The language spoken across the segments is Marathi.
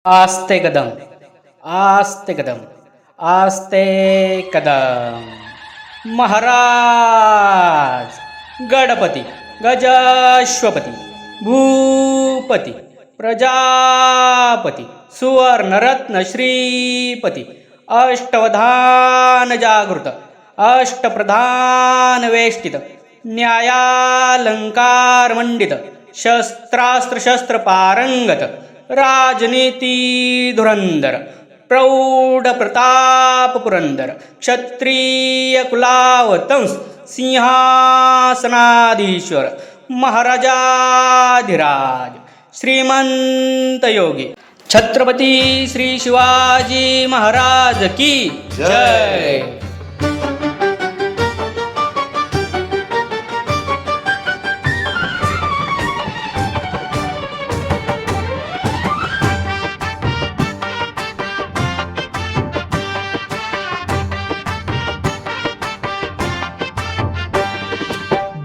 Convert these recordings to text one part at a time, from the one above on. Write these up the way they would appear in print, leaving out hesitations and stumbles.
आस्ते कदम आस्ते कदम आस्ते कदम. महाराज गणपती गजाश्वपती भूपती प्रजापती सुवर्णरत्न श्रीपती अष्टवधान जागृत अष्टप्रधान वेष्टित न्यायालंकार मंडित शस्त्रास्त्र शस्त्र पारंगत राजनीती धुरंधर प्रौढ प्रताप पुरंदर क्षत्रिय कुलावतंस सिंहासनाधीश्वर महाराजाधिराज श्रीमंत योगी छत्रपती श्री शिवाजी महाराज की जय.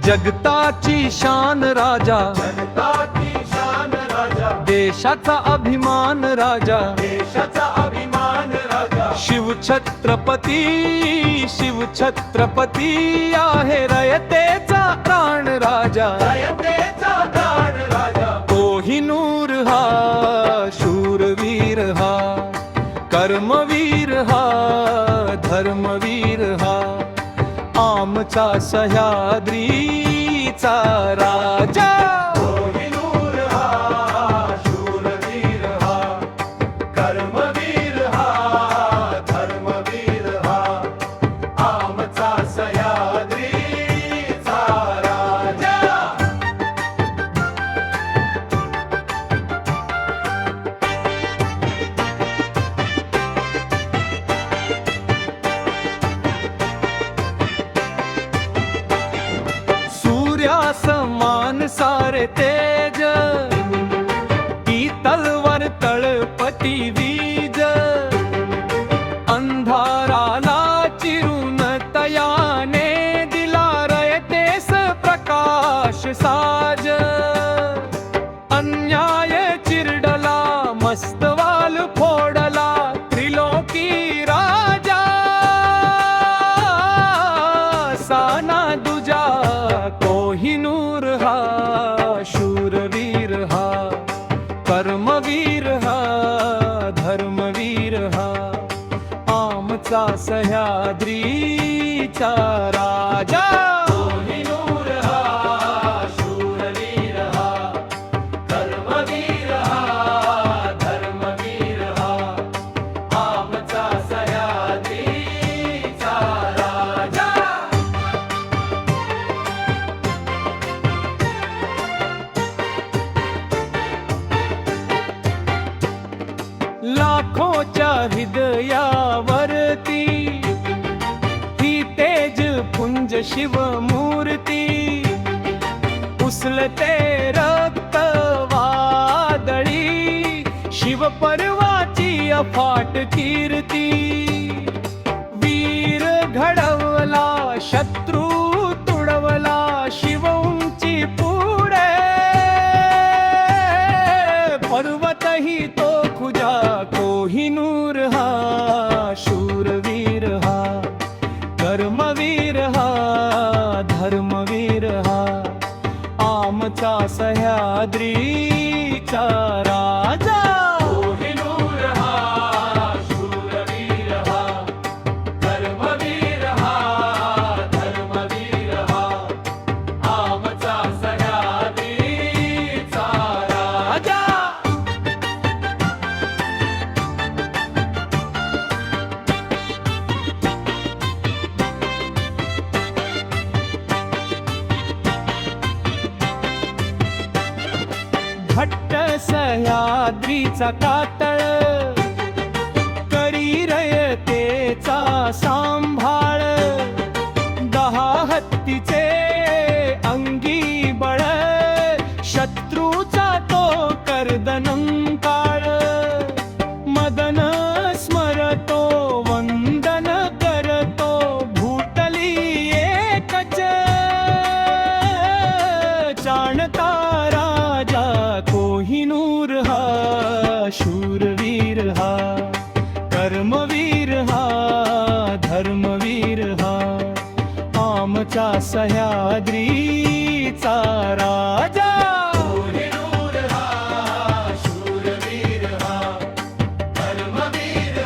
जगताची शान राजा, जगताची शान राजा, देशाचा अभिमान राजा, देशाचा अभिमान राजा, शिवछत्रपती शिवछत्रपती आहे रयतेचा प्राण राजा. रयतेचा प्राण राजा, कोहिनूर हा शूरवीर हा, कर्मवीर हा धर्मवीर हा, आमचा सह्याद्रीचा राजा. कोहिनूर हा शूरवीर हा, कर्मवीर हा धर्मवीर हा, आमचा सह्याद्रीचा राजा. समान सारे तेज, ती तलवार तळपती वीज, अंधाराला चिरून तयाने दिला रयतेस प्रकाश साज. अन्याय चिरडला मस्तवाल फोडला त्रिलोकी राजा. साना दुजा कोहिनूर हा शूरवीर हा, कर्मवीर हा धर्मवीर हा, आमचा सह्याद्रीचा राजा. कोहिनूर हा शूरवीर हा, कर्मवीर हा धर्मवीर हा, आमचा सह्याद्रीचा राजा. लाखोच्या हृदयावरती ही तेज पुंज शिवमूर्ती, उचलते रक्त वादळी शिवपर्वाची अफाट कीर्ती. वीर घडवला शत्रू तुडवला शिव उंची पुढे, पर्वतही तो खुजा. कोहिनूर हा शूरवीर हा, कर्मवीर हा धर्मवीर हा, आमचा सह्याद्रीचा राजा. कोहिनूर हा शूरवीर हा, कर्मवीर हा धर्मवीर हा, आमचा सह्याद्रीचा राजा. घट्ट सह्याद्रीचा कातळ करी रयतेचा सांभाळ. 10 हत्तीचे अंगी बळ, शत्रूचा तो कर्दनंकाळ. मदन स्मरतो वंदन करतो भूतली एकच, जाणता राजा कोहिनूर हा शूरवीर कर्मवीर हा धर्मवीर हा आमचा सह्याद्रीचा राजा कोहिनूर हा शूरवीर हा धर्मवीर